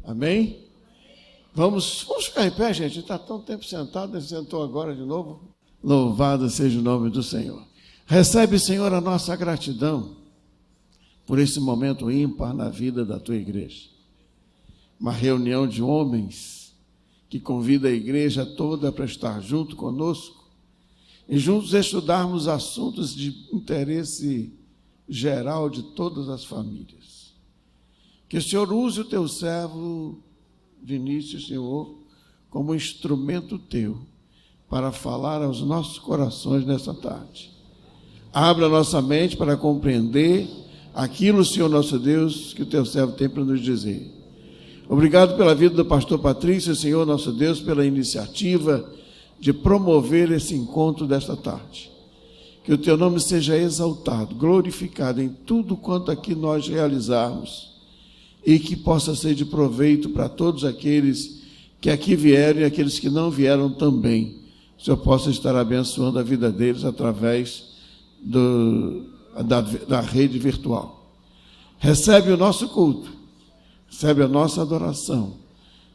Amém? Vamos ficar em pé, gente. Está tão tempo sentado, ele sentou agora de novo. Louvado seja o nome do Senhor. Recebe, Senhor, a nossa gratidão por esse momento ímpar na vida da tua igreja. Uma reunião de homens que convida a igreja toda para estar junto conosco e juntos estudarmos assuntos de interesse geral de todas as famílias. Que o Senhor use o teu servo Vinícius, Senhor, como instrumento teu para falar aos nossos corações nessa tarde. Abra nossa mente para compreender aquilo, Senhor nosso Deus, que o teu servo tem para nos dizer. Obrigado pela vida do pastor Patrício, Senhor nosso Deus, pela iniciativa de promover esse encontro desta tarde. Que o teu nome seja exaltado, glorificado em tudo quanto aqui nós realizarmos e que possa ser de proveito para todos aqueles que aqui vieram e aqueles que não vieram também. O Senhor possa estar abençoando a vida deles através da rede virtual. Recebe o nosso culto, recebe a nossa adoração,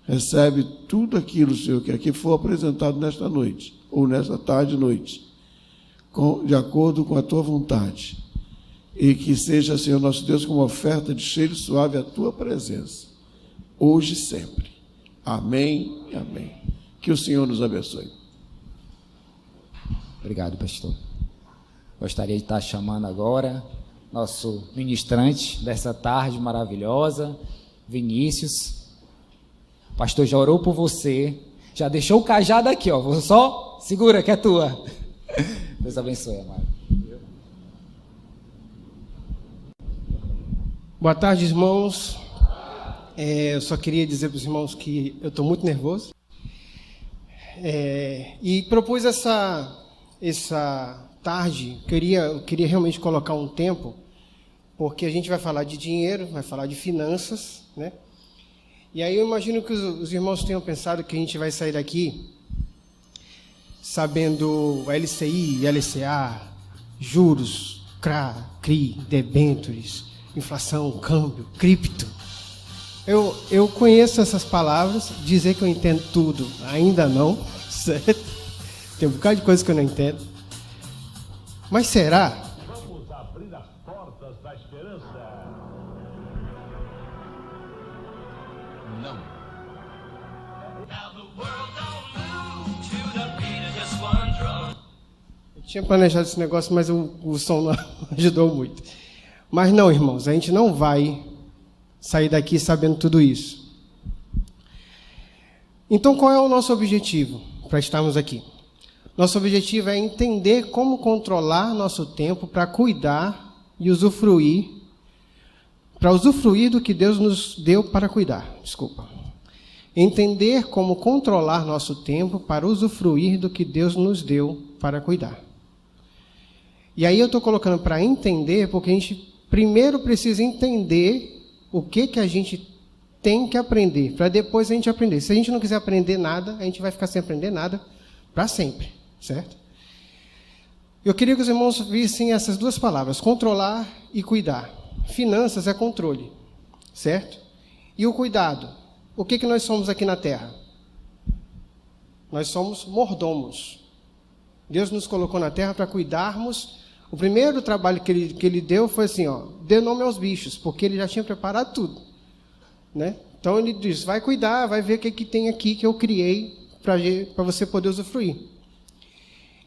recebe tudo aquilo, Senhor, que aqui for apresentado nesta noite, ou nesta tarde e noite, de acordo com a tua vontade, e que seja, Senhor nosso Deus, como oferta de cheiro suave à tua presença, hoje e sempre. Amém e amém. Que o Senhor nos abençoe. Obrigado, pastor. Gostaria de estar chamando agora nosso ministrante dessa tarde maravilhosa, Vinícius. O pastor já orou por você, já deixou o cajado aqui, ó. Vou só segura que é tua. Deus abençoe, amado. Boa tarde, irmãos. Eu só queria dizer para os irmãos que eu estou muito nervoso. E propus essa tarde, eu queria realmente colocar um tempo, porque a gente vai falar de dinheiro, vai falar de finanças, né? E aí eu imagino que os irmãos tenham pensado que a gente vai sair daqui sabendo LCI, LCA, juros, CRA, CRI, debêntures, inflação, câmbio, cripto. Eu conheço essas palavras, dizer que eu entendo tudo, ainda não, certo? Tem um bocado de coisa que eu não entendo. Mas será? Vamos abrir as portas da esperança. Não. Eu tinha planejado esse negócio, mas o som não ajudou muito. Mas não, irmãos, a gente não vai sair daqui sabendo tudo isso. Então, qual é o nosso objetivo para estarmos aqui? Nosso objetivo é entender como controlar nosso tempo para cuidar e usufruir do que Deus nos deu para cuidar. Entender como controlar nosso tempo para usufruir do que Deus nos deu para cuidar. E aí eu estou colocando para entender, porque a gente primeiro precisa entender o que a gente tem que aprender, para depois a gente aprender. Se a gente não quiser aprender nada, a gente vai ficar sem aprender nada para sempre, certo? Eu queria que os irmãos vissem essas duas palavras, controlar e cuidar. Finanças é controle, certo? E o cuidado, o que nós somos aqui na terra? Nós somos mordomos. Deus nos colocou na terra para cuidarmos. O primeiro trabalho que ele deu foi assim, ó, dê nome aos bichos, porque ele já tinha preparado tudo, né? Então ele diz, vai cuidar, vai ver o que tem aqui que eu criei para você poder usufruir.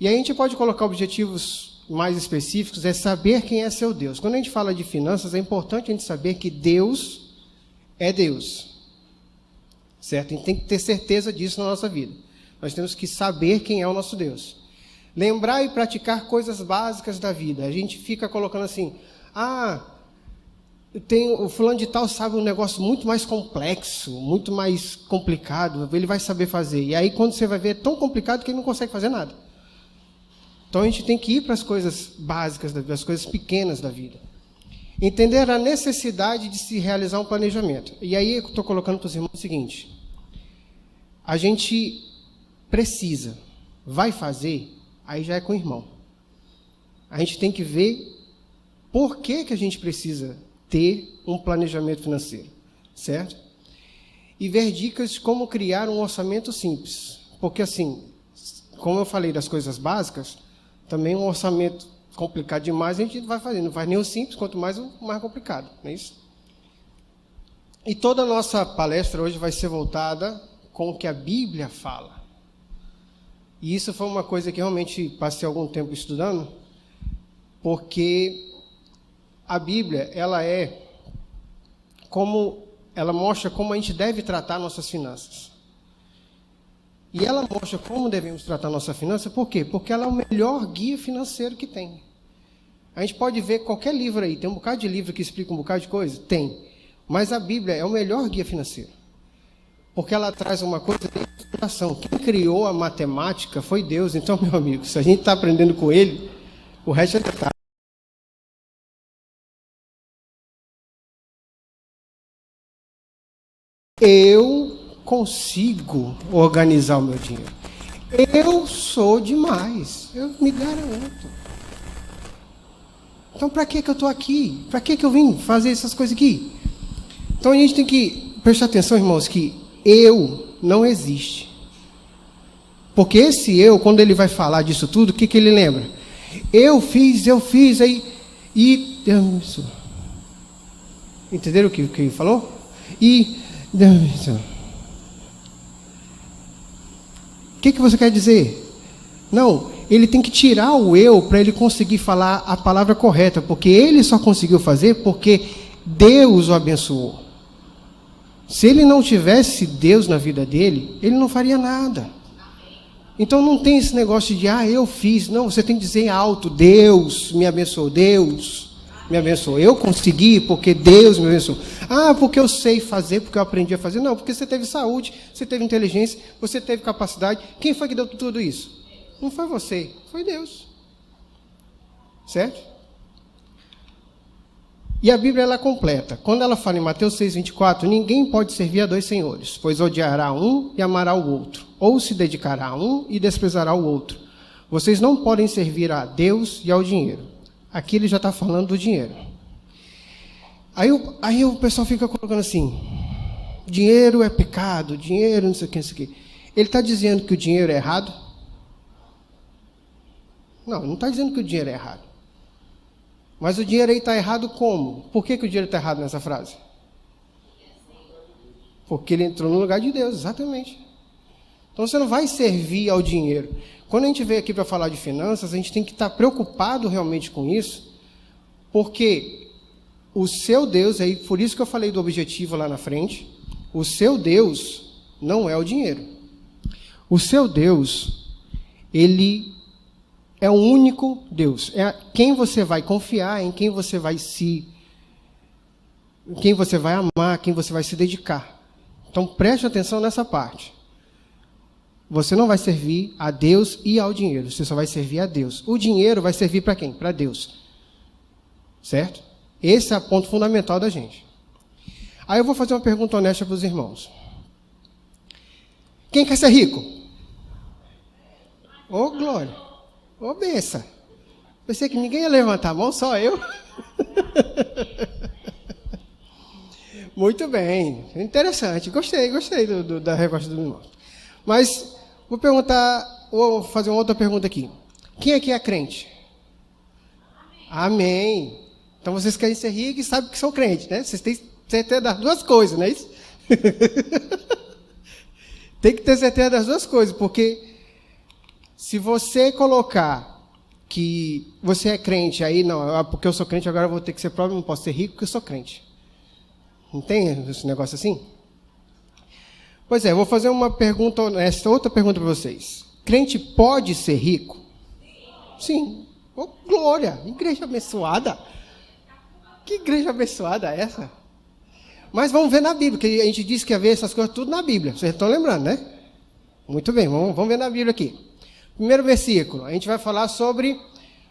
E aí a gente pode colocar objetivos mais específicos, é saber quem é seu Deus. Quando a gente fala de finanças, é importante a gente saber que Deus é Deus, certo? A gente tem que ter certeza disso na nossa vida. Nós temos que saber quem é o nosso Deus. Lembrar e praticar coisas básicas da vida. A gente fica colocando assim, o fulano de tal sabe um negócio muito mais complexo, muito mais complicado, ele vai saber fazer. E aí quando você vai ver, é tão complicado que ele não consegue fazer nada. Então a gente tem que ir para as coisas básicas da vida, as coisas pequenas da vida. Entender a necessidade de se realizar um planejamento. E aí eu estou colocando para os irmãos o seguinte, a gente precisa, vai fazer, aí já é com o irmão. A gente tem que ver por que a gente precisa ter um planejamento financeiro, certo? e ver dicas de como criar um orçamento simples. Porque assim, como eu falei das coisas básicas, também um orçamento complicado demais a gente vai fazendo. Não faz nem o simples, quanto mais o mais complicado, não é isso? E toda a nossa palestra hoje vai ser voltada com o que a Bíblia fala. E isso foi uma coisa que realmente passei algum tempo estudando, porque a Bíblia, ela mostra como a gente deve tratar nossas finanças. E ela mostra como devemos tratar nossa finança, por quê? Porque ela é o melhor guia financeiro que tem. A gente pode ver qualquer livro aí, tem um bocado de livro que explica um bocado de coisa? Tem. Mas a Bíblia é o melhor guia financeiro. Porque ela traz uma coisa de educação. Quem criou a matemática foi Deus. Então, meu amigo, se a gente está aprendendo com Ele, o resto é detalhe. Eu consigo organizar o meu dinheiro. Eu sou demais. Eu me garanto. Então, para que eu estou aqui? Para que eu vim fazer essas coisas aqui? Então, a gente tem que prestar atenção, irmãos, que eu não existe. Porque esse eu, quando ele vai falar disso tudo, o que ele lembra? Eu fiz, aí, e Deus me abençoe. Entenderam o que ele falou? E Deus me abençoe. O que você quer dizer? Não, ele tem que tirar o eu para ele conseguir falar a palavra correta, porque ele só conseguiu fazer porque Deus o abençoou. Se ele não tivesse Deus na vida dele, ele não faria nada. Então não tem esse negócio de, eu fiz. Não, você tem que dizer alto, Deus me abençoou, Deus me abençoou. Eu consegui porque Deus me abençoou. Porque eu sei fazer, porque eu aprendi a fazer. Não, porque você teve saúde, você teve inteligência, você teve capacidade. Quem foi que deu tudo isso? Não foi você, foi Deus. Certo? E a Bíblia, ela é completa. Quando ela fala em Mateus 6,24, ninguém pode servir a dois senhores, pois odiará um e amará o outro, ou se dedicará a um e desprezará o outro. Vocês não podem servir a Deus e ao dinheiro. Aqui ele já está falando do dinheiro. Aí o pessoal fica colocando assim, dinheiro é pecado, dinheiro não sei o que, não sei o que. Ele está dizendo que o dinheiro é errado? Não está dizendo que o dinheiro é errado. Mas o dinheiro aí está errado como? Por que o dinheiro está errado nessa frase? Porque ele entrou no lugar de Deus, exatamente. Então você não vai servir ao dinheiro. Quando a gente veio aqui para falar de finanças, a gente tem que estar preocupado realmente com isso, porque o seu Deus, aí, por isso que eu falei do objetivo lá na frente, o seu Deus não é o dinheiro. O seu Deus, ele é o único Deus. É quem você vai confiar, em quem você vai quem você vai amar, quem você vai se dedicar. Então preste atenção nessa parte. Você não vai servir a Deus e ao dinheiro, você só vai servir a Deus. O dinheiro vai servir para quem? Para Deus. Certo? Esse é o ponto fundamental da gente. Aí eu vou fazer uma pergunta honesta para os irmãos. Quem quer ser rico? Ô, glória! Ô, benção. Pensei que ninguém ia levantar a mão, só eu. Muito bem. Interessante. Gostei da resposta do irmão. Mas vou fazer uma outra pergunta aqui. Quem aqui é crente? Amém. Então vocês querem ser ricos e sabem que são crentes, né? Vocês têm certeza das duas coisas, não é isso? Tem que ter certeza das duas coisas, porque se você colocar que você é crente, aí não, porque eu sou crente, agora eu vou ter que ser pobre, não posso ser rico porque eu sou crente. Não tem esse negócio assim? Pois é, eu vou fazer uma pergunta honesta, outra pergunta para vocês. Crente pode ser rico? Sim. Oh, glória! Igreja abençoada! Que igreja abençoada é essa? Mas vamos ver na Bíblia, porque a gente disse que ia ver essas coisas tudo na Bíblia. Vocês estão lembrando, né? Muito bem, vamos ver na Bíblia aqui. Primeiro versículo, a gente vai falar sobre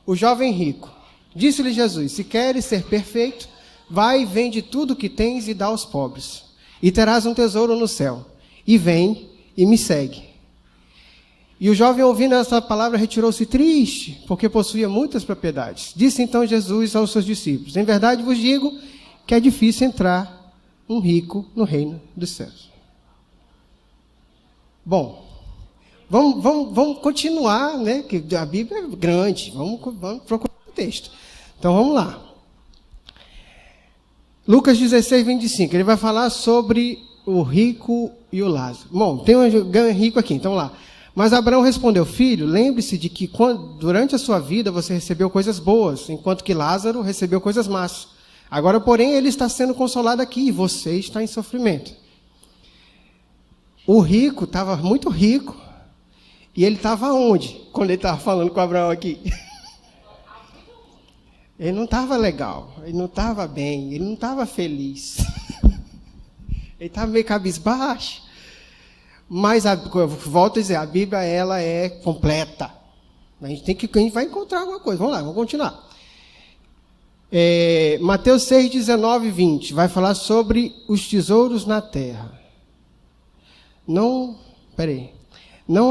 o jovem rico. Disse-lhe Jesus, se queres ser perfeito, vai e vende tudo o que tens e dá aos pobres, e terás um tesouro no céu. E vem e me segue. E o jovem, ouvindo essa palavra, retirou-se triste, porque possuía muitas propriedades. Disse então Jesus aos seus discípulos, em verdade vos digo que é difícil entrar um rico no reino dos céus. Bom, vamos continuar, né? Que a Bíblia é grande. Vamos procurar o texto. Então, vamos lá. Lucas 16, 25. Ele vai falar sobre o rico e o Lázaro. Bom, tem um rico aqui, então vamos lá. Mas Abraão respondeu: filho, lembre-se de que durante a sua vida você recebeu coisas boas, enquanto que Lázaro recebeu coisas más. Agora, porém, ele está sendo consolado aqui e você está em sofrimento. O rico estava muito rico. E ele estava onde? Quando ele estava falando com Abraão aqui. Ele não estava legal, ele não estava bem, ele não estava feliz. Ele estava meio cabisbaixo. Mas, eu volto a dizer, a Bíblia ela é completa. A gente vai encontrar alguma coisa. Vamos lá, vamos continuar. Mateus 6, 19 e 20. Vai falar sobre os tesouros na terra. Não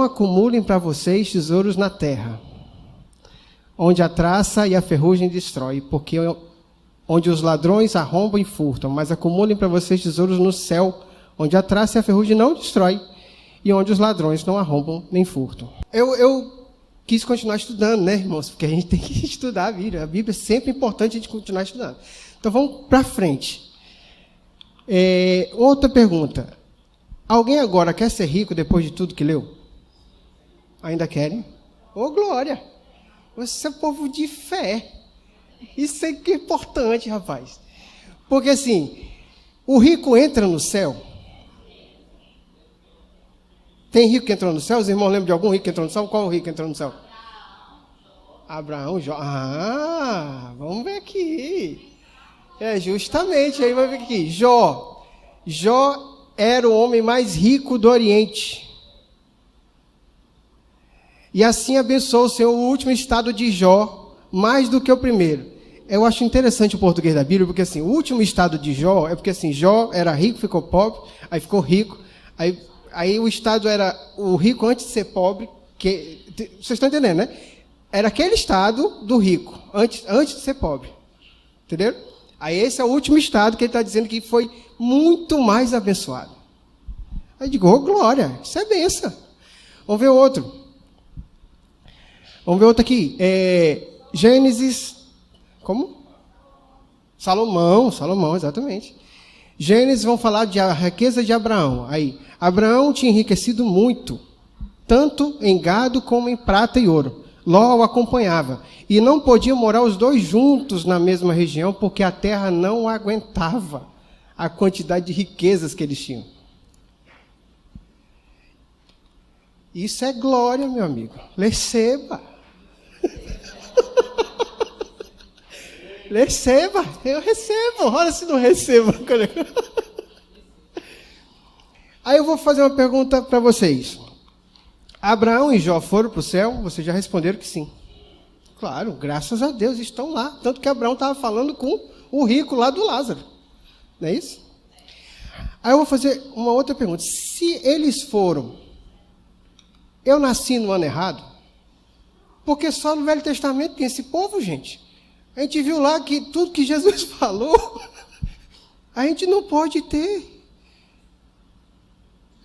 acumulem para vocês tesouros na terra, onde a traça e a ferrugem destrói, porque onde os ladrões arrombam e furtam, mas acumulem para vocês tesouros no céu, onde a traça e a ferrugem não destrói, e onde os ladrões não arrombam nem furtam. Eu quis continuar estudando, né, irmãos? Porque a gente tem que estudar a Bíblia. A Bíblia é sempre importante a gente continuar estudando. Então vamos para frente. Outra pergunta. Alguém agora quer ser rico depois de tudo que leu? Ainda querem? Ô, glória! Você é povo de fé. Isso é que é importante, rapaz. Porque assim, o rico entra no céu. Tem rico que entrou no céu? Os irmãos lembram de algum rico que entrou no céu? Qual o rico que entrou no céu? Abraão, Jó. Vamos ver aqui. Justamente, aí vai ver aqui. Jó era o homem mais rico do Oriente. E assim abençoou o Senhor o último estado de Jó, mais do que o primeiro. Eu acho interessante o português da Bíblia, porque assim, o último estado de Jó, é porque assim, Jó era rico, ficou pobre, aí ficou rico, aí o estado era o rico antes de ser pobre, vocês estão entendendo, né? Era aquele estado do rico, antes de ser pobre. Entenderam? Aí esse é o último estado que ele está dizendo que foi muito mais abençoado. Aí eu digo, glória, isso é bênção. Vamos ver outro. Vamos ver outro aqui. Gênesis, como? Salomão, exatamente. Gênesis vão falar de a riqueza de Abraão. Aí, Abraão tinha enriquecido muito, tanto em gado como em prata e ouro. Ló o acompanhava. E não podiam morar os dois juntos na mesma região, porque a terra não aguentava a quantidade de riquezas que eles tinham. Isso é glória, meu amigo. Receba. Receba. Eu recebo. Olha se não recebo. Aí eu vou fazer uma pergunta para vocês. Abraão e Jó foram para o céu? Vocês já responderam que sim. Claro, graças a Deus estão lá. Tanto que Abraão estava falando com o rico lá do Lázaro. Não é isso? Aí eu vou fazer uma outra pergunta. Se eles foram, eu nasci no ano errado? Porque só no Velho Testamento tem esse povo, gente. A gente viu lá que tudo que Jesus falou, a gente não pode ter.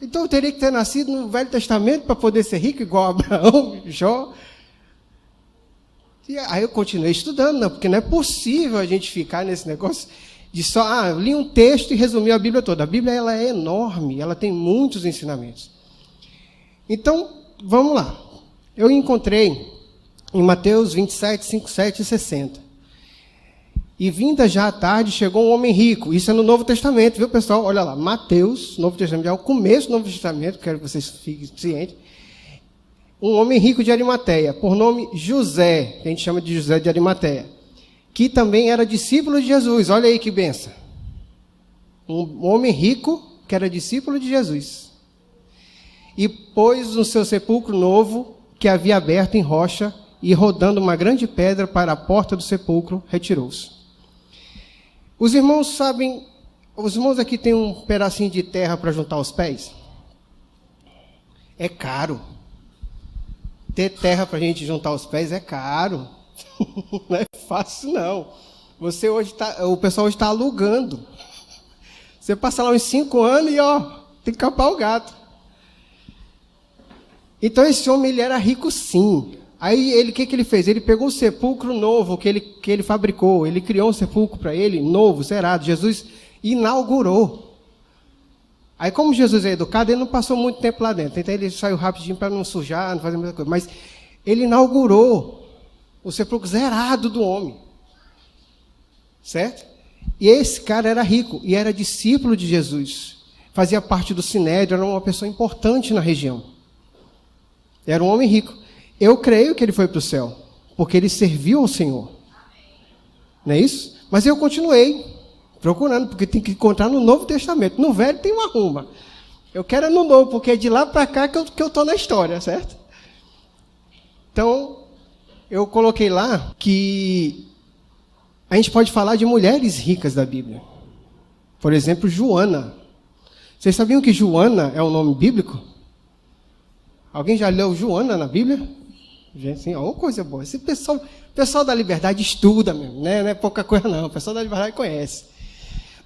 Então eu teria que ter nascido no Velho Testamento para poder ser rico, igual Abraão, Jó. E aí eu continuei estudando, porque não é possível a gente ficar nesse negócio de só, li um texto e resumi a Bíblia toda. A Bíblia ela é enorme, ela tem muitos ensinamentos. Então, vamos lá. Eu encontrei em Mateus 27, 5, 7 e 60. E vinda já à tarde, chegou um homem rico. Isso é no Novo Testamento, viu, pessoal? Olha lá, Mateus, Novo Testamento, é o começo do Novo Testamento, quero que vocês fiquem cientes. Um homem rico de Arimateia, por nome José, que a gente chama de José de Arimateia, que também era discípulo de Jesus. Olha aí que benção. Um homem rico que era discípulo de Jesus. E pôs no seu sepulcro novo, que havia aberto em rocha, e rodando uma grande pedra para a porta do sepulcro, retirou-se. Os irmãos sabem, os irmãos aqui têm um pedacinho de terra para juntar os pés? É caro. Ter terra para a gente juntar os pés é caro. Não é fácil, não. O pessoal hoje está alugando. Você passa lá uns 5 anos e, tem que capar o gato. Então esse homem ele era rico sim. Aí ele, o que ele fez? Ele pegou um sepulcro novo que ele fabricou, ele criou um sepulcro para ele, novo, zerado. Jesus inaugurou. Aí como Jesus é educado, ele não passou muito tempo lá dentro. Então ele saiu rapidinho para não sujar, não fazer muita coisa. Mas ele inaugurou o sepulcro zerado do homem. Certo? E esse cara era rico e era discípulo de Jesus. Fazia parte do Sinédrio, era uma pessoa importante na região. Era um homem rico. Eu creio que ele foi para o céu, porque ele serviu ao Senhor. Não é isso? Mas eu continuei procurando, porque tem que encontrar no Novo Testamento. No Velho tem uma arruma. Eu quero é no Novo, porque é de lá para cá que eu estou na história, certo? Então, eu coloquei lá que a gente pode falar de mulheres ricas da Bíblia. Por exemplo, Joana. Vocês sabiam que Joana é um nome bíblico? Alguém já leu Joana na Bíblia? Gente, sim, uma coisa boa. Esse pessoal da Liberdade estuda mesmo, né? Não é pouca coisa não. O pessoal da Liberdade conhece.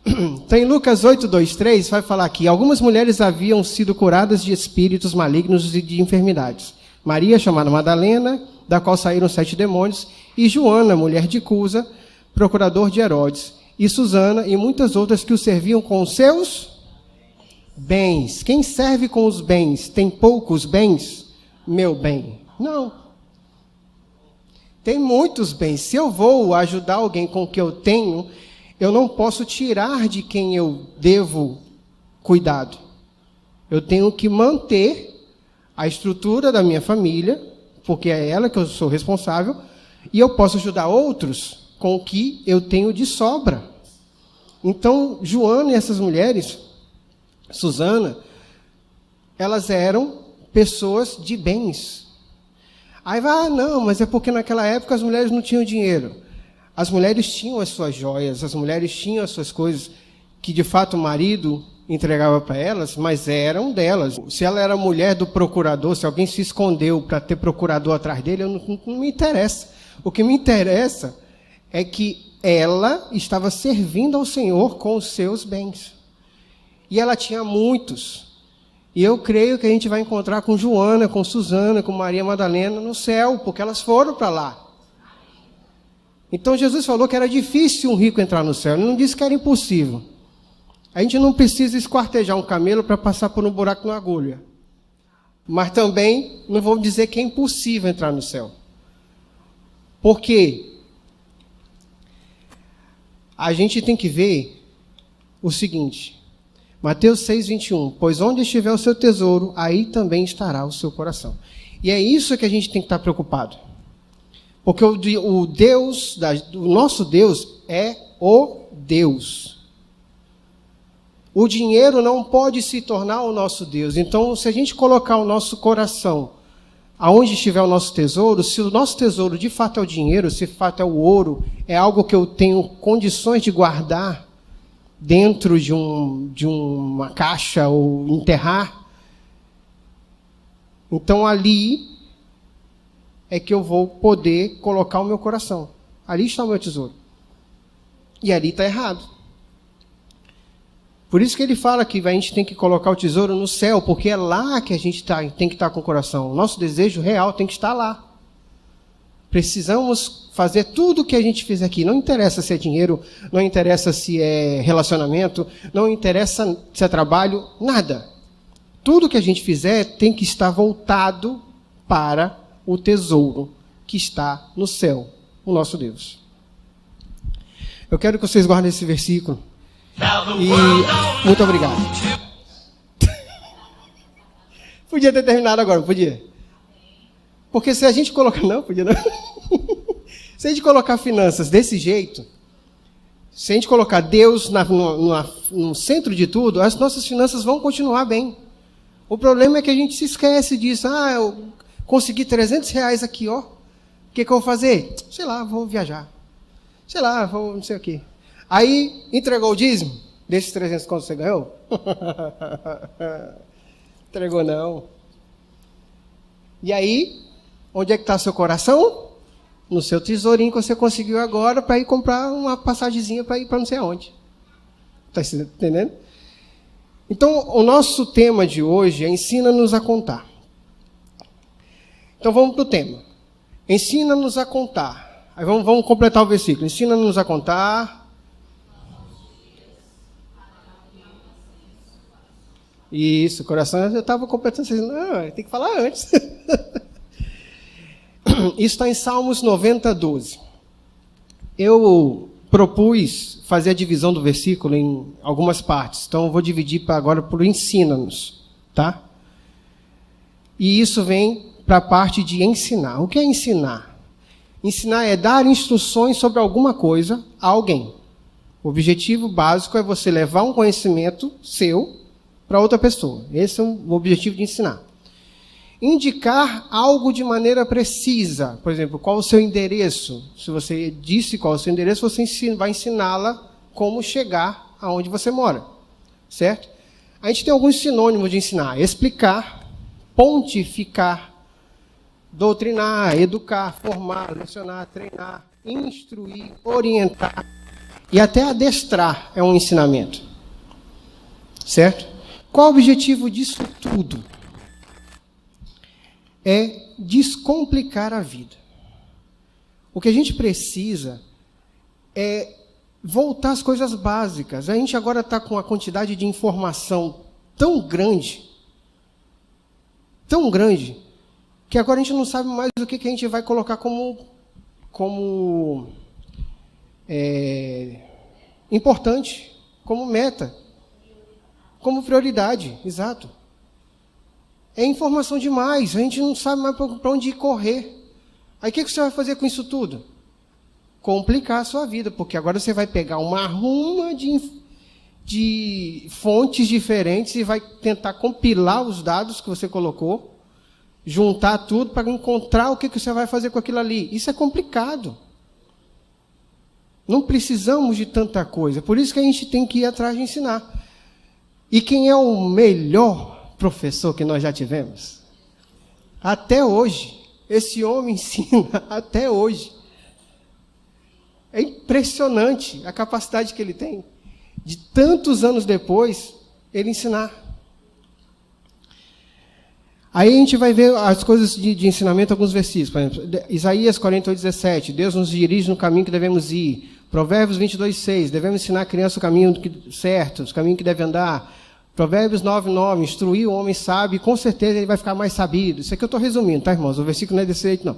Então, em Lucas 8, 2, 3, vai falar aqui: algumas mulheres haviam sido curadas de espíritos malignos e de enfermidades. Maria, chamada Madalena, da qual saíram 7 demônios, e Joana, mulher de Cusa, procurador de Herodes, e Susana, e muitas outras que o serviam com os seus bens. Quem serve com os bens tem poucos bens? Meu bem. Não. Tem muitos bens. Se eu vou ajudar alguém com o que eu tenho, eu não posso tirar de quem eu devo cuidado. Eu tenho que manter a estrutura da minha família, porque é ela que eu sou responsável, e eu posso ajudar outros com o que eu tenho de sobra. Então, Joana e essas mulheres, Susana, elas eram pessoas de bens. Aí vai, não, mas é porque naquela época as mulheres não tinham dinheiro. As mulheres tinham as suas joias, as mulheres tinham as suas coisas que de fato o marido entregava para elas, mas eram delas. Se ela era mulher do procurador, se alguém se escondeu para ter procurador atrás dele, não me interessa. O que me interessa é que ela estava servindo ao Senhor com os seus bens. E ela tinha muitos. E eu creio que a gente vai encontrar com Joana, com Susana, com Maria Madalena no céu, porque elas foram para lá. Então Jesus falou que era difícil um rico entrar no céu. Ele não disse que era impossível. A gente não precisa esquartejar um camelo para passar por um buraco na agulha. Mas também não vou dizer que é impossível entrar no céu. Por quê? A gente tem que ver o seguinte. Mateus 6, 21. Pois onde estiver o seu tesouro, aí também estará o seu coração. E é isso que a gente tem que estar preocupado. Porque o Deus, o nosso Deus é o Deus. O dinheiro não pode se tornar o nosso Deus. Então, se a gente colocar o nosso coração aonde estiver o nosso tesouro, se o nosso tesouro de fato é o dinheiro, se de fato é o ouro, é algo que eu tenho condições de guardar dentro de uma caixa ou enterrar, então ali é que eu vou poder colocar o meu coração. Ali está o meu tesouro. E ali está errado. Por isso que ele fala que a gente tem que colocar o tesouro no céu, porque é lá que a gente tem que estar com o coração. O nosso desejo real tem que estar lá. Precisamos fazer tudo o que a gente fez aqui. Não interessa se é dinheiro, não interessa se é relacionamento, não interessa se é trabalho, nada. Tudo que a gente fizer tem que estar voltado para o tesouro que está no céu, o nosso Deus. Eu quero que vocês guardem esse versículo. E muito obrigado. Podia ter terminado agora, não podia? Porque se a gente colocar... Não, podia não. Se a gente colocar finanças desse jeito, se a gente colocar Deus no centro de tudo, as nossas finanças vão continuar bem. O problema é que a gente se esquece disso. Eu consegui R$300 aqui, ó. O que eu vou fazer? Sei lá, vou viajar. Sei lá, vou não sei o quê. Aí, entregou o dízimo? Desses 300 contos você ganhou? Entregou não. E aí, onde é que está seu coração? No seu tesourinho que você conseguiu agora para ir comprar uma passagemzinha para ir para não sei aonde. Está entendendo? Então, o nosso tema de hoje é ensina-nos a contar. Então vamos para o tema. Ensina-nos a contar. Aí vamos completar o versículo. Ensina-nos a contar. Isso, coração, eu estava completando. Não, tem que falar antes. Isso está em Salmos 90, 12. Eu propus fazer a divisão do versículo em algumas partes. Então, eu vou dividir agora por ensina-nos, tá? E isso vem para a parte de ensinar. O que é ensinar? Ensinar é dar instruções sobre alguma coisa a alguém. O objetivo básico é você levar um conhecimento seu para outra pessoa. Esse é o objetivo de ensinar. Indicar algo de maneira precisa. Por exemplo, qual o seu endereço? Se você disse qual é o seu endereço, você vai ensiná-la como chegar aonde você mora. Certo? A gente tem alguns sinônimos de ensinar. Explicar, pontificar, doutrinar, educar, formar, lecionar, treinar, instruir, orientar e até adestrar é um ensinamento. Certo? Qual o objetivo disso tudo? É descomplicar a vida. O que a gente precisa é voltar às coisas básicas. A gente agora está com uma quantidade de informação tão grande, que agora a gente não sabe mais o que a gente vai colocar como importante, como meta, como prioridade, exato. É informação demais, a gente não sabe mais para onde ir correr. Aí o que você vai fazer com isso tudo? Complicar a sua vida, porque agora você vai pegar uma ruma de fontes diferentes e vai tentar compilar os dados que você colocou, juntar tudo para encontrar o que você vai fazer com aquilo ali. Isso é complicado. Não precisamos de tanta coisa, por isso que a gente tem que ir atrás de ensinar. E quem é o melhor professor que nós já tivemos? Até hoje. Esse homem ensina até hoje. É impressionante a capacidade que ele tem de tantos anos depois ele ensinar. Aí a gente vai ver as coisas de ensinamento, alguns versículos. Por exemplo, Isaías 48, 17. Deus nos dirige no caminho que devemos ir. Provérbios 22, 6. Devemos ensinar a criança o caminho certo, o caminho que deve andar. Provérbios 9, 9, instruir o homem sábio, e com certeza ele vai ficar mais sabido. Isso aqui eu estou resumindo, tá, irmãos? O versículo não é desse jeito, não.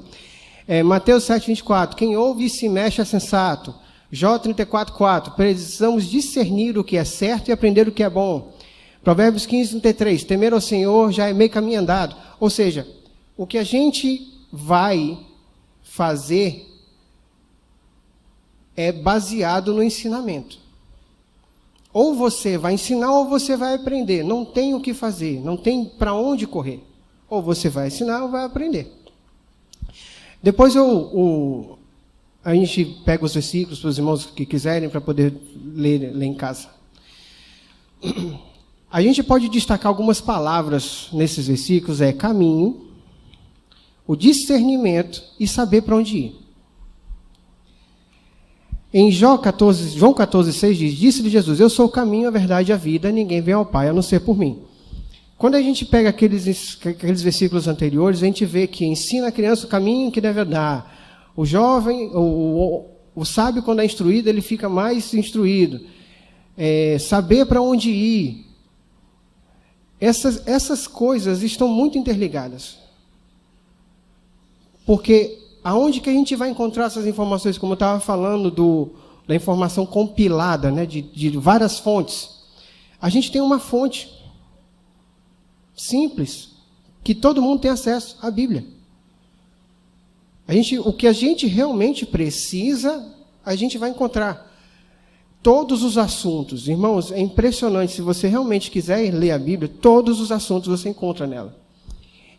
Mateus 7, 24, quem ouve e se mexe é sensato. Jó 34, 4, precisamos discernir o que é certo e aprender o que é bom. Provérbios 15, 33, temer ao Senhor já é meio caminho andado. Ou seja, o que a gente vai fazer é baseado no ensinamento. Ou você vai ensinar ou você vai aprender. Não tem o que fazer, não tem para onde correr. Ou você vai ensinar ou vai aprender. Depois a gente pega os versículos para os irmãos que quiserem para poder ler em casa. A gente pode destacar algumas palavras nesses versículos, caminho, o discernimento e saber para onde ir. Em João 14, 6 diz, disse-lhe Jesus, eu sou o caminho, a verdade e a vida, ninguém vem ao Pai a não ser por mim. Quando a gente pega aqueles versículos anteriores, a gente vê que ensina a criança o caminho que deve andar. O jovem, o sábio, quando é instruído, ele fica mais instruído. Saber para onde ir. Essas coisas estão muito interligadas. Porque aonde que a gente vai encontrar essas informações? Como eu estava falando da informação compilada, né, de várias fontes. A gente tem uma fonte simples, que todo mundo tem acesso, à Bíblia. O que a gente realmente precisa, a gente vai encontrar. Todos os assuntos, irmãos, é impressionante. Se você realmente quiser ler a Bíblia, todos os assuntos você encontra nela.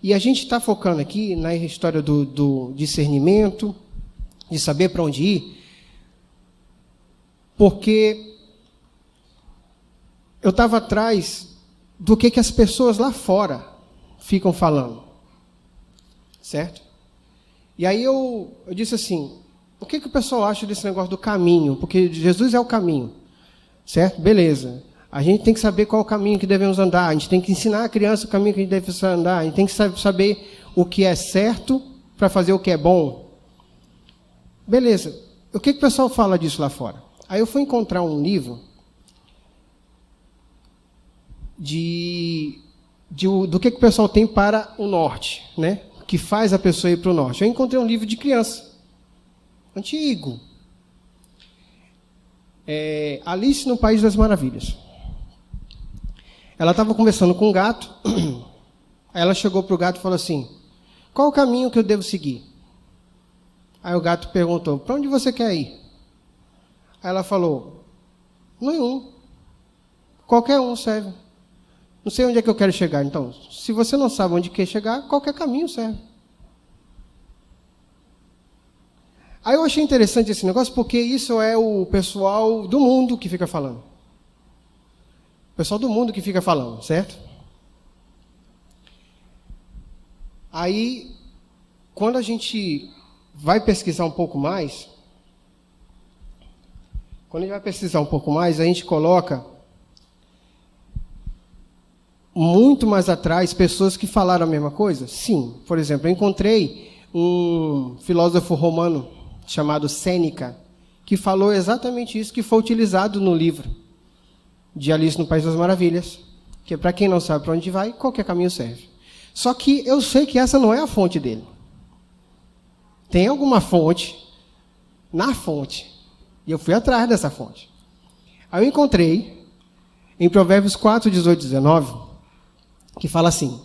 E a gente está focando aqui na história do discernimento, de saber para onde ir, porque eu estava atrás do que as pessoas lá fora ficam falando, certo? E aí eu disse assim, o que o pessoal acha desse negócio do caminho? Porque Jesus é o caminho, certo? Beleza. A gente tem que saber qual é o caminho que devemos andar, a gente tem que ensinar a criança o caminho que a gente deve andar, a gente tem que saber o que é certo para fazer o que é bom. Beleza. O que o pessoal fala disso lá fora? Aí eu fui encontrar um livro do que o pessoal tem para o norte, né? Que faz a pessoa ir para o norte. Eu encontrei um livro de criança, antigo. Alice no País das Maravilhas. Ela estava conversando com um gato, aí ela chegou para o gato e falou assim, qual o caminho que eu devo seguir? Aí o gato perguntou, para onde você quer ir? Aí ela falou, nenhum, qualquer um serve. Não sei onde é que eu quero chegar. Então, se você não sabe onde quer chegar, qualquer caminho serve. Aí eu achei interessante esse negócio, porque isso é o pessoal do mundo que fica falando. O pessoal do mundo que fica falando, certo? Aí, quando a gente vai pesquisar um pouco mais, a gente coloca muito mais atrás pessoas que falaram a mesma coisa? Sim. Por exemplo, eu encontrei um filósofo romano chamado Sêneca, que falou exatamente isso que foi utilizado no livro de Alice no País das Maravilhas, que para quem não sabe para onde vai, qualquer caminho serve. Só que eu sei que essa não é a fonte dele. Tem alguma fonte na fonte, e eu fui atrás dessa fonte. Aí eu encontrei em Provérbios 4, 18 e 19, que fala assim,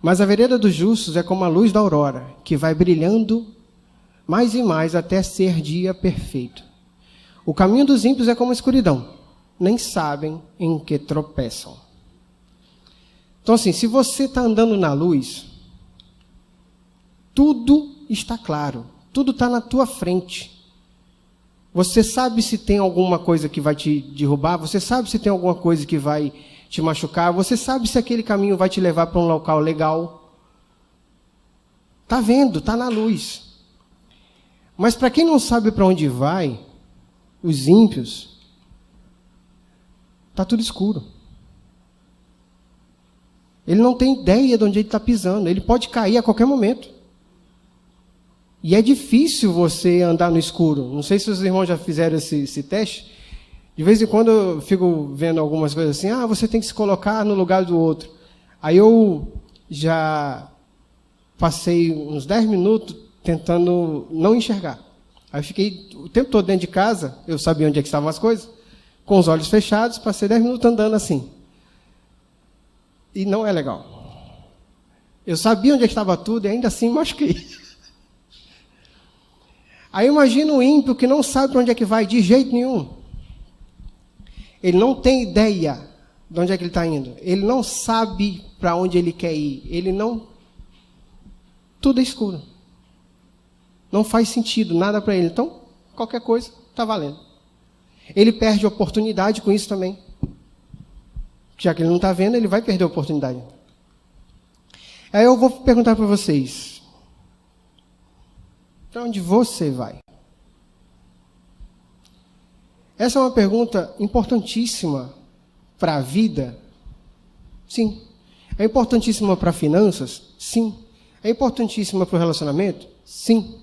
mas a vereda dos justos é como a luz da aurora, que vai brilhando mais e mais até ser dia perfeito. O caminho dos ímpios é como a escuridão, nem sabem em que tropeçam. Então assim, se você está andando na luz, tudo está claro, tudo está na tua frente. Você sabe se tem alguma coisa que vai te derrubar, você sabe se tem alguma coisa que vai te machucar, você sabe se aquele caminho vai te levar para um local legal. Está vendo, está na luz. Mas para quem não sabe para onde vai, os ímpios, está tudo escuro. Ele não tem ideia de onde ele está pisando, ele pode cair a qualquer momento. E é difícil você andar no escuro. Não sei se os irmãos já fizeram esse teste. De vez em quando eu fico vendo algumas coisas assim, você tem que se colocar no lugar do outro. Aí eu já passei uns 10 minutos tentando não enxergar. Aí fiquei o tempo todo dentro de casa, eu sabia onde é que estavam as coisas, com os olhos fechados, passei 10 minutos andando assim. E não é legal. Eu sabia onde é que estava tudo e ainda assim machuquei. Aí imagina o ímpio que não sabe para onde é que vai de jeito nenhum. Ele não tem ideia de onde é que ele está indo. Ele não sabe para onde ele quer ir. Ele não... Tudo é escuro. Não faz sentido, nada para ele. Então, qualquer coisa está valendo. Ele perde a oportunidade com isso também. Já que ele não está vendo, ele vai perder a oportunidade. Aí eu vou perguntar para vocês. Para onde você vai? Essa é uma pergunta importantíssima para a vida? Sim. É importantíssima para finanças? Sim. É importantíssima para o relacionamento? Sim.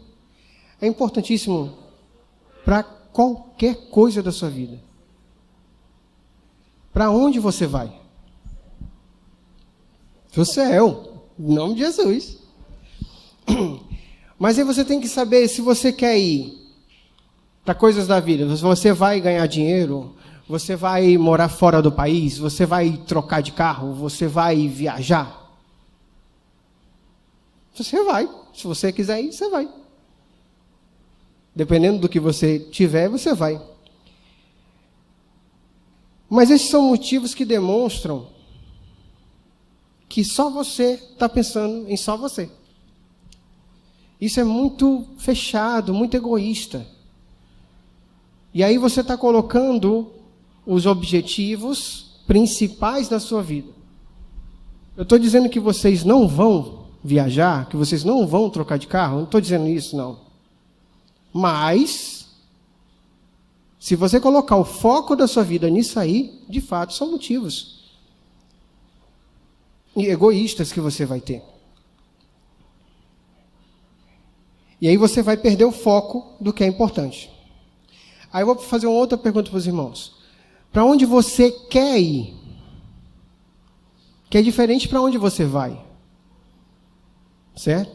É importantíssimo para qualquer coisa da sua vida. Para onde você vai? Para o céu, em nome de Jesus. Mas aí você tem que saber se você quer ir para coisas da vida. Você vai ganhar dinheiro, você vai morar fora do país, você vai trocar de carro, você vai viajar. Você vai. Se você quiser ir, você vai. Dependendo do que você tiver, você vai. Mas esses são motivos que demonstram que só você está pensando em só você. Isso é muito fechado, muito egoísta. E aí você está colocando os objetivos principais da sua vida. Eu estou dizendo que vocês não vão viajar, que vocês não vão trocar de carro, não estou dizendo isso, não. Mas, se você colocar o foco da sua vida nisso aí, de fato, são motivos egoístas que você vai ter. E aí você vai perder o foco do que é importante. Aí eu vou fazer uma outra pergunta para os irmãos. Para onde você quer ir? Que é diferente para onde você vai. Certo?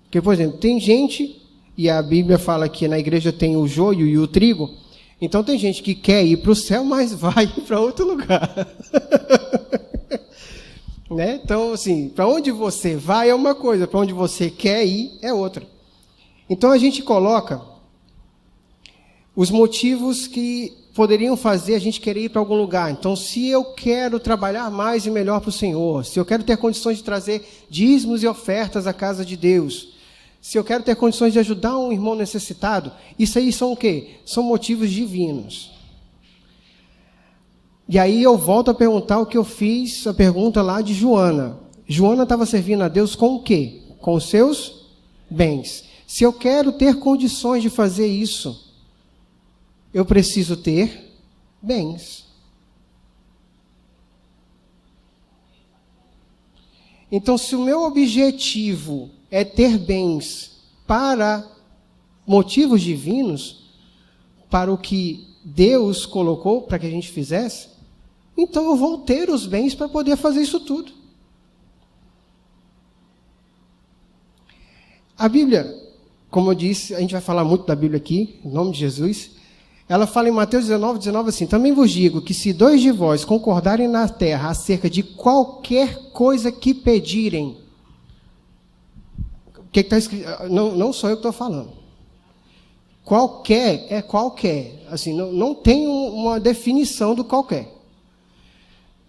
Porque, por exemplo, tem gente, e a Bíblia fala que na igreja tem o joio e o trigo, então tem gente que quer ir para o céu, mas vai para outro lugar. Né? Então, assim, para onde você vai é uma coisa, para onde você quer ir é outra. Então a gente coloca os motivos que poderiam fazer a gente querer ir para algum lugar. Então, se eu quero trabalhar mais e melhor para o Senhor, se eu quero ter condições de trazer dízimos e ofertas à casa de Deus, se eu quero ter condições de ajudar um irmão necessitado, isso aí são o quê? São motivos divinos. E aí eu volto a perguntar o que eu fiz, a pergunta lá de Joana. Joana estava servindo a Deus com o quê? Com os seus bens. Se eu quero ter condições de fazer isso, eu preciso ter bens. Então, se o meu objetivo é ter bens para motivos divinos, para o que Deus colocou para que a gente fizesse, então eu vou ter os bens para poder fazer isso tudo. A Bíblia, como eu disse, a gente vai falar muito da Bíblia aqui, em nome de Jesus. Ela fala em Mateus 19 assim, também vos digo que se 2 de vós concordarem na terra acerca de qualquer coisa que pedirem, o que está escrito? Não sou eu que estou falando. Qualquer é qualquer. Assim, não tem uma definição do qualquer.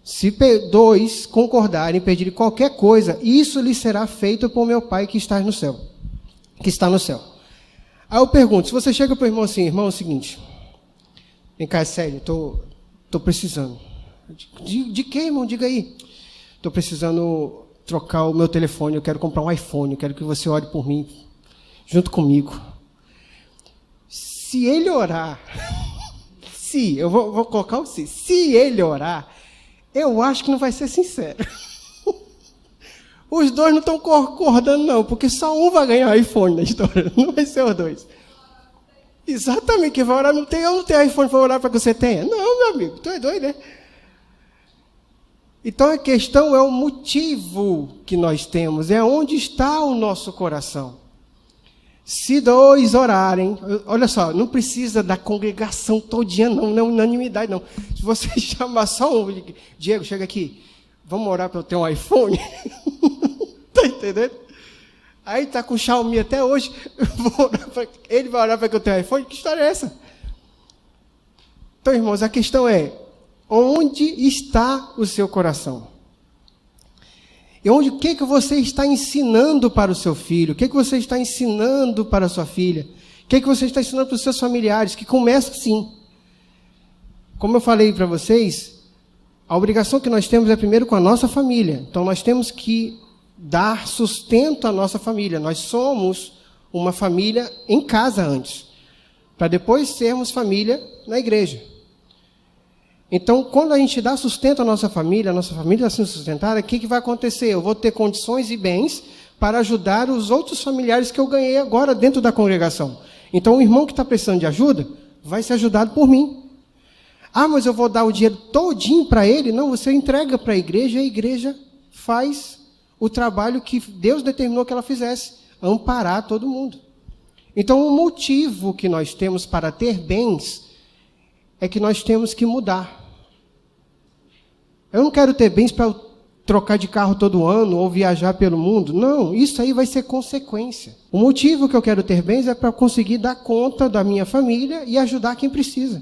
Se 2 concordarem e pedirem qualquer coisa, isso lhe será feito por meu Pai que está no céu. Aí eu pergunto, se você chega para o irmão assim, irmão, é o seguinte, vem cá, é sério, estou precisando. De quê, irmão? Diga aí. Estou precisando trocar o meu telefone, eu quero comprar um iPhone, eu quero que você ore por mim, junto comigo. Se ele orar, eu vou colocar o se ele orar, eu acho que não vai ser sincero. Os dois não estão concordando, não, porque só um vai ganhar iPhone na história, não vai ser os dois. Exatamente, quem vai orar eu não tenho iPhone para orar para que você tenha. Não, meu amigo, tu é doido, né? Então a questão é o motivo que nós temos, é onde está o nosso coração. Se 2 orarem, olha só, não precisa da congregação todinha, não é unanimidade, não. Se você chamar só um, Diego, chega aqui, vamos orar para eu ter um iPhone? Está entendendo? Aí está com Xiaomi até hoje, ele vai orar para que eu tenha um iPhone? Que história é essa? Então, irmãos, a questão é, onde está o seu coração? E o que você está ensinando para o seu filho? O que você está ensinando para a sua filha? O que você está ensinando para os seus familiares? Que começa assim. Como eu falei para vocês, a obrigação que nós temos é primeiro com a nossa família. Então, nós temos que dar sustento à nossa família. Nós somos uma família em casa antes, para depois sermos família na igreja. Então, quando a gente dá sustento à nossa família está sendo sustentada, o que vai acontecer? Eu vou ter condições e bens para ajudar os outros familiares que eu ganhei agora dentro da congregação. Então, o irmão que está precisando de ajuda vai ser ajudado por mim. Ah, mas eu vou dar o dinheiro todinho para ele? Não, você entrega para a igreja e a igreja faz o trabalho que Deus determinou que ela fizesse, amparar todo mundo. Então, o motivo que nós temos para ter bens é que nós temos que mudar. Eu não quero ter bens para trocar de carro todo ano ou viajar pelo mundo. Não, isso aí vai ser consequência. O motivo que eu quero ter bens é para conseguir dar conta da minha família e ajudar quem precisa.